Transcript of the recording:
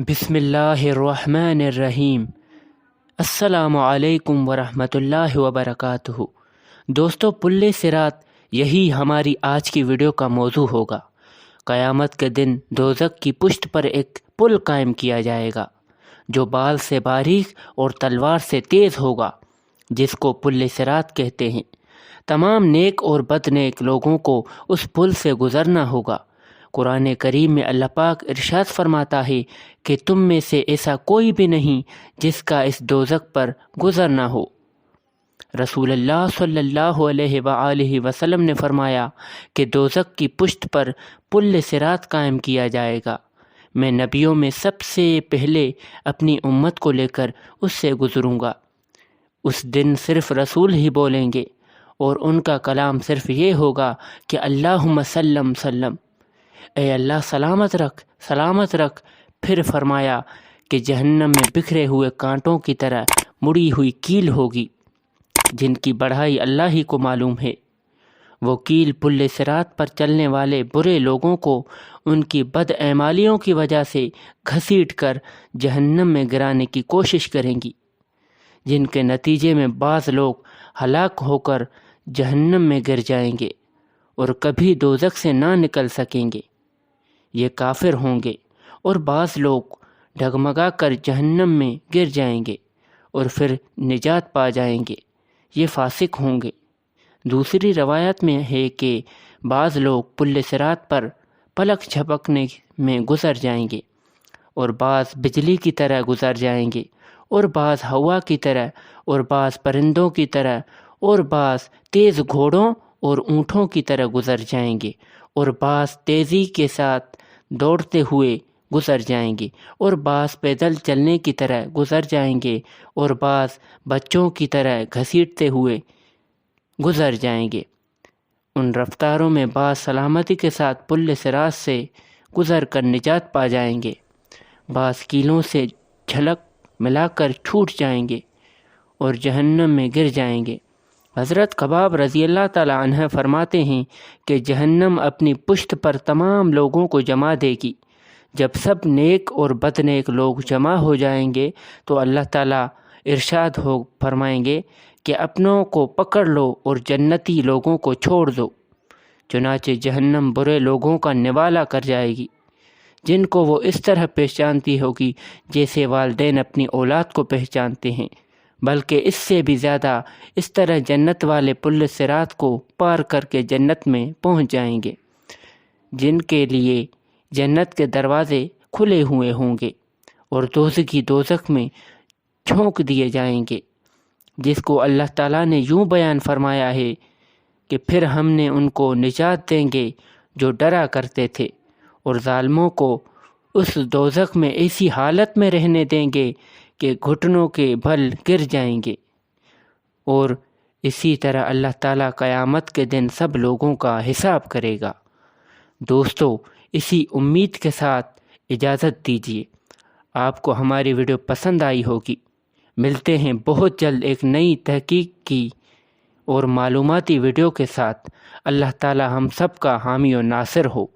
بسم اللہ الرحمن الرحیم۔ السلام علیکم ورحمۃ اللہ وبرکاتہ۔ دوستو، پل صراط یہی ہماری آج کی ویڈیو کا موضوع ہوگا۔ قیامت کے دن دوزخ کی پشت پر ایک پل قائم کیا جائے گا جو بال سے باریک اور تلوار سے تیز ہوگا، جس کو پل صراط کہتے ہیں۔ تمام نیک اور بد نیک لوگوں کو اس پل سے گزرنا ہوگا۔ قرآن کریم میں اللہ پاک ارشاد فرماتا ہے کہ تم میں سے ایسا کوئی بھی نہیں جس کا اس دوزخ پر گزر نہ ہو۔ رسول اللہ صلی اللہ علیہ وآلہ وسلم نے فرمایا کہ دوزخ کی پشت پر پل صراط قائم کیا جائے گا۔ میں نبیوں میں سب سے پہلے اپنی امت کو لے کر اس سے گزروں گا۔ اس دن صرف رسول ہی بولیں گے اور ان کا کلام صرف یہ ہوگا کہ اللہم سلم سلم، اے اللہ سلامت رکھ سلامت رکھ۔ پھر فرمایا کہ جہنم میں بکھرے ہوئے کانٹوں کی طرح مڑی ہوئی کیل ہوگی، جن کی بڑھائی اللہ ہی کو معلوم ہے۔ وہ کیل پل صراط پر چلنے والے برے لوگوں کو ان کی بد اعمالیوں کی وجہ سے گھسیٹ کر جہنم میں گرانے کی کوشش کریں گی، جن کے نتیجے میں بعض لوگ ہلاک ہو کر جہنم میں گر جائیں گے اور کبھی دوزخ سے نہ نکل سکیں گے۔ یہ کافر ہوں گے، اور بعض لوگ ڈگمگا کر جہنم میں گر جائیں گے اور پھر نجات پا جائیں گے، یہ فاسق ہوں گے۔ دوسری روایت میں ہے کہ بعض لوگ پل صراط پر پلک جھپکنے میں گزر جائیں گے، اور بعض بجلی کی طرح گزر جائیں گے، اور بعض ہوا کی طرح، اور بعض پرندوں کی طرح، اور بعض تیز گھوڑوں اور اونٹوں کی طرح گزر جائیں گے، اور بعض تیزی کے ساتھ دوڑتے ہوئے گزر جائیں گے، اور بعض پیدل چلنے کی طرح گزر جائیں گے، اور بعض بچوں کی طرح گھسیٹتے ہوئے گزر جائیں گے۔ ان رفتاروں میں بعض سلامتی کے ساتھ پل صراط سے گزر کر نجات پا جائیں گے، بعض کیلوں سے جھلک ملا کر چھوٹ جائیں گے اور جہنم میں گر جائیں گے۔ حضرت خباب رضی اللہ تعالی عنہ فرماتے ہیں کہ جہنم اپنی پشت پر تمام لوگوں کو جما دے گی۔ جب سب نیک اور بد نیک لوگ جمع ہو جائیں گے تو اللہ تعالیٰ ارشاد ہو فرمائیں گے کہ اپنوں کو پکڑ لو اور جنتی لوگوں کو چھوڑ دو۔ چنانچہ جہنم برے لوگوں کا نوالا کر جائے گی، جن کو وہ اس طرح پہچانتی ہوگی جیسے والدین اپنی اولاد کو پہچانتے ہیں، بلکہ اس سے بھی زیادہ اس طرح جنت والے پل صراط کو پار کر کے جنت میں پہنچ جائیں گے، جن کے لیے جنت کے دروازے کھلے ہوئے ہوں گے، اور دوزخی دوزخ میں جھونک دیے جائیں گے، جس کو اللہ تعالیٰ نے یوں بیان فرمایا ہے کہ پھر ہم نے ان کو نجات دیں گے جو ڈرا کرتے تھے، اور ظالموں کو اس دوزخ میں ایسی حالت میں رہنے دیں گے کہ گھٹنوں کے بل گر جائیں گے۔ اور اسی طرح اللہ تعالیٰ قیامت کے دن سب لوگوں کا حساب کرے گا۔ دوستو، اسی امید کے ساتھ اجازت دیجیے۔ آپ کو ہماری ویڈیو پسند آئی ہوگی۔ ملتے ہیں بہت جلد ایک نئی تحقیق کی اور معلوماتی ویڈیو کے ساتھ۔ اللہ تعالی ہم سب کا حامی و ناصر ہو۔